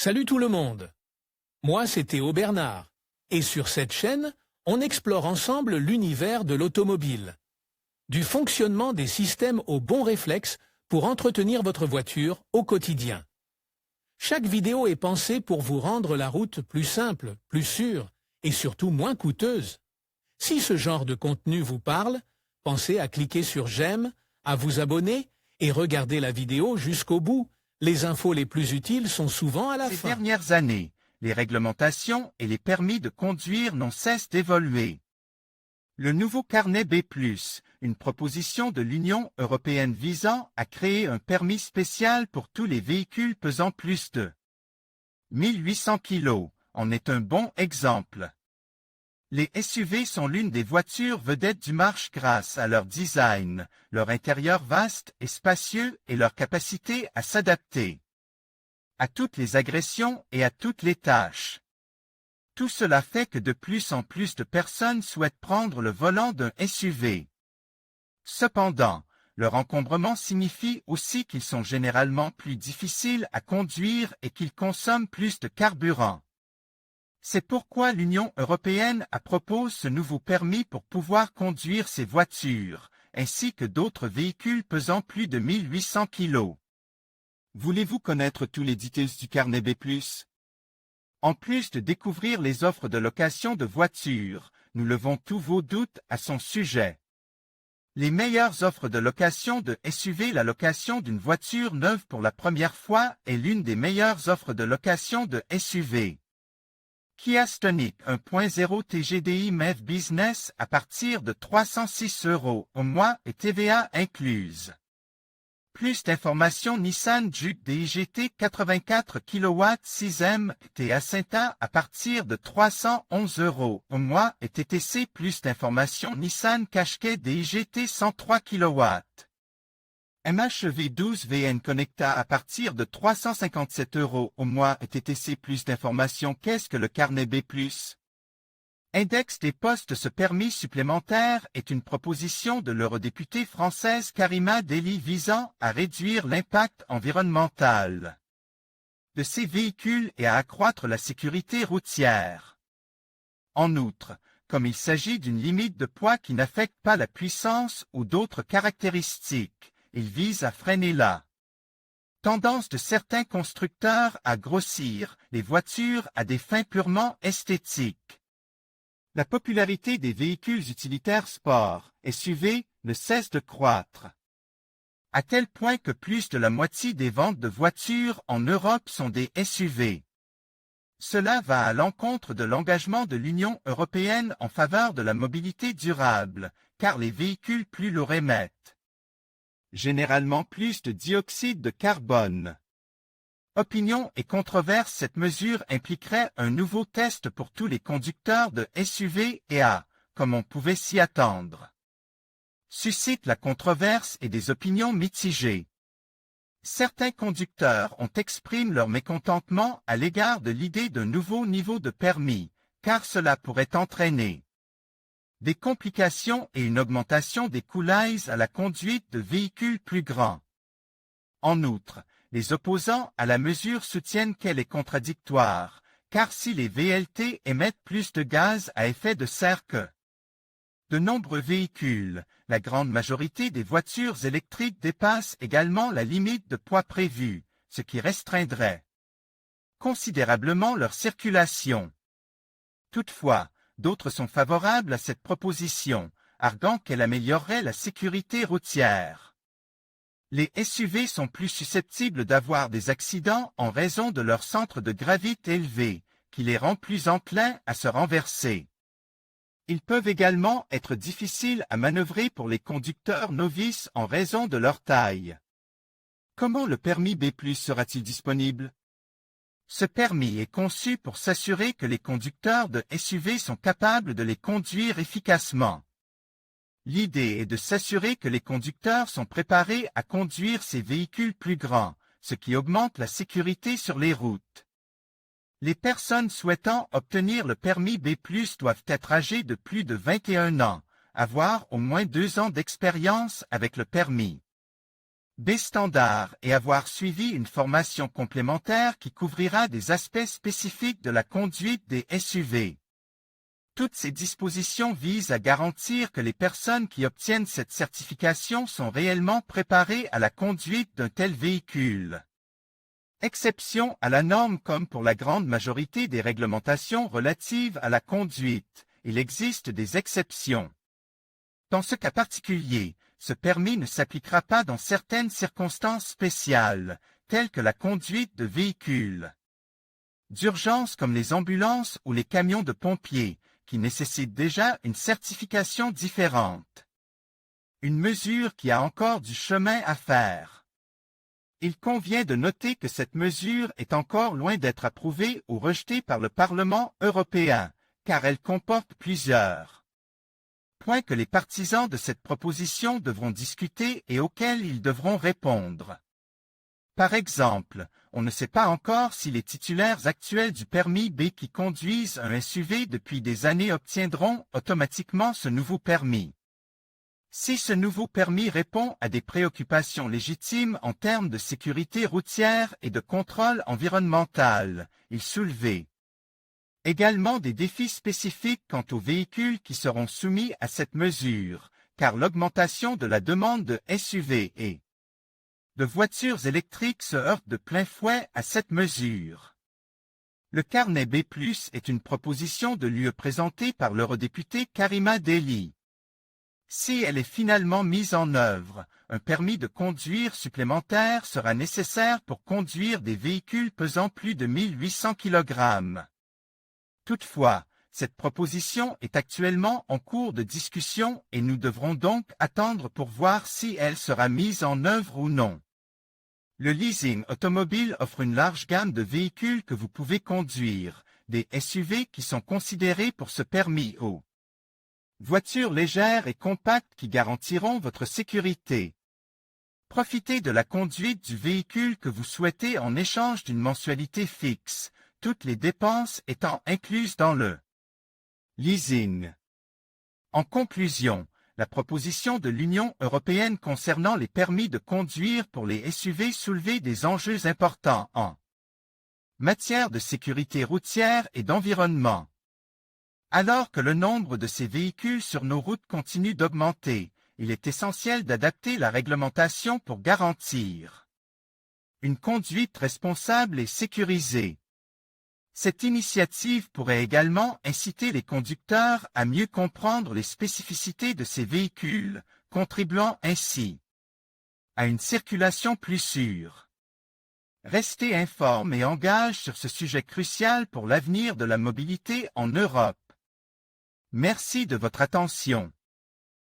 Salut tout le monde. Moi, c'est Théo Bernard. Et sur cette chaîne, on explore ensemble l'univers de l'automobile. Du fonctionnement des systèmes aux bons réflexes pour entretenir votre voiture au quotidien. Chaque vidéo est pensée pour vous rendre la route plus simple, plus sûre et surtout moins coûteuse. Si ce genre de contenu vous parle, pensez à cliquer sur j'aime, à vous abonner et regarder la vidéo jusqu'au bout. Les infos les plus utiles sont souvent à la fin. Ces dernières années, les réglementations et les permis de conduire n'ont cessé d'évoluer. Le nouveau carnet B+, une proposition de l'Union européenne visant à créer un permis spécial pour tous les véhicules pesant plus de 1800 kg, en est un bon exemple. Les SUV sont l'une des voitures vedettes du marché grâce à leur design, leur intérieur vaste et spacieux et leur capacité à s'adapter à toutes les agressions et à toutes les tâches. Tout cela fait que de plus en plus de personnes souhaitent prendre le volant d'un SUV. Cependant, leur encombrement signifie aussi qu'ils sont généralement plus difficiles à conduire et qu'ils consomment plus de carburant. C'est pourquoi l'Union européenne propose ce nouveau permis pour pouvoir conduire ces voitures, ainsi que d'autres véhicules pesant plus de 1800 kg. Voulez-vous connaître tous les détails du carnet B+? En plus de découvrir les offres de location de voitures, nous levons tous vos doutes à son sujet. Les meilleures offres de location de SUV. La location d'une voiture neuve pour la première fois est l'une des meilleures offres de location de SUV. Kia Stonic 1.0 TGDI MEV Business à partir de 306 € au mois et TVA incluse. Plus d'informations. Nissan Juke DIGT 84 kW 6M T-Acenta à partir de 311 € au mois et TTC. Plus d'informations. Nissan Qashqai DIGT 103 kW. MHEV 12 VN Connecta à partir de 357 € au mois et TTC. Plus d'informations. Qu'est-ce que le carnet B+? Index des postes. Ce permis supplémentaire est une proposition de l'eurodéputée française Karima Delli visant à réduire l'impact environnemental de ces véhicules et à accroître la sécurité routière. En outre, comme il s'agit d'une limite de poids qui n'affecte pas la puissance ou d'autres caractéristiques, il vise à freiner la tendance de certains constructeurs à grossir les voitures à des fins purement esthétiques. La popularité des véhicules utilitaires sport, SUV, ne cesse de croître, à tel point que plus de la moitié des ventes de voitures en Europe sont des SUV. Cela va à l'encontre de l'engagement de l'Union européenne en faveur de la mobilité durable, car les véhicules plus lourds émettent généralement plus de dioxyde de carbone. Opinion et controverse. Cette mesure impliquerait un nouveau test pour tous les conducteurs de SUV et comme on pouvait s'y attendre, suscite la controverse et des opinions mitigées. Certains conducteurs ont exprimé leur mécontentement à l'égard de l'idée d'un nouveau niveau de permis, car cela pourrait entraîner des complications et une augmentation des coûts liés à la conduite de véhicules plus grands. En outre, les opposants à la mesure soutiennent qu'elle est contradictoire, car si les VLT émettent plus de gaz à effet de serre que de nombreux véhicules, la grande majorité des voitures électriques dépassent également la limite de poids prévue, ce qui restreindrait considérablement leur circulation. Toutefois, d'autres sont favorables à cette proposition, arguant qu'elle améliorerait la sécurité routière. Les SUV sont plus susceptibles d'avoir des accidents en raison de leur centre de gravité élevé, qui les rend plus enclins à se renverser. Ils peuvent également être difficiles à manœuvrer pour les conducteurs novices en raison de leur taille. Comment le permis B+ sera-t-il disponible? Ce permis est conçu pour s'assurer que les conducteurs de SUV sont capables de les conduire efficacement. L'idée est de s'assurer que les conducteurs sont préparés à conduire ces véhicules plus grands, ce qui augmente la sécurité sur les routes. Les personnes souhaitant obtenir le permis B+ doivent être âgées de plus de 21 ans, avoir au moins 2 ans d'expérience avec le permis B standard et avoir suivi une formation complémentaire qui couvrira des aspects spécifiques de la conduite des SUV. Toutes ces dispositions visent à garantir que les personnes qui obtiennent cette certification sont réellement préparées à la conduite d'un tel véhicule. Exception à la norme comme pour la grande majorité des réglementations relatives à la conduite, il existe des exceptions. Dans ce cas particulier, ce permis ne s'appliquera pas dans certaines circonstances spéciales, telles que la conduite de véhicules d'urgence comme les ambulances ou les camions de pompiers, qui nécessitent déjà une certification différente. Une mesure qui a encore du chemin à faire. Il convient de noter que cette mesure est encore loin d'être approuvée ou rejetée par le Parlement européen, car elle comporte plusieurs points que les partisans de cette proposition devront discuter et auxquels ils devront répondre. Par exemple, on ne sait pas encore si les titulaires actuels du permis B qui conduisent un SUV depuis des années obtiendront automatiquement ce nouveau permis. Si ce nouveau permis répond à des préoccupations légitimes en termes de sécurité routière et de contrôle environnemental, il soulevait également des défis spécifiques quant aux véhicules qui seront soumis à cette mesure, car l'augmentation de la demande de SUV et de voitures électriques se heurte de plein fouet à cette mesure. Le carnet B+ est une proposition de l'UE présentée par l'eurodéputée Karima Delli. Si elle est finalement mise en œuvre, un permis de conduire supplémentaire sera nécessaire pour conduire des véhicules pesant plus de 1800 kg. Toutefois, cette proposition est actuellement en cours de discussion et nous devrons donc attendre pour voir si elle sera mise en œuvre ou non. Le leasing automobile offre une large gamme de véhicules que vous pouvez conduire, des SUV qui sont considérés pour ce permis aux voitures légères et compactes qui garantiront votre sécurité. Profitez de la conduite du véhicule que vous souhaitez en échange d'une mensualité fixe, toutes les dépenses étant incluses dans le leasing. En conclusion, la proposition de l'Union européenne concernant les permis de conduire pour les SUV soulevait des enjeux importants en matière de sécurité routière et d'environnement. Alors que le nombre de ces véhicules sur nos routes continue d'augmenter, il est essentiel d'adapter la réglementation pour garantir une conduite responsable et sécurisée. Cette initiative pourrait également inciter les conducteurs à mieux comprendre les spécificités de ces véhicules, contribuant ainsi à une circulation plus sûre. Restez informe et engage sur ce sujet crucial pour l'avenir de la mobilité en Europe. Merci de votre attention.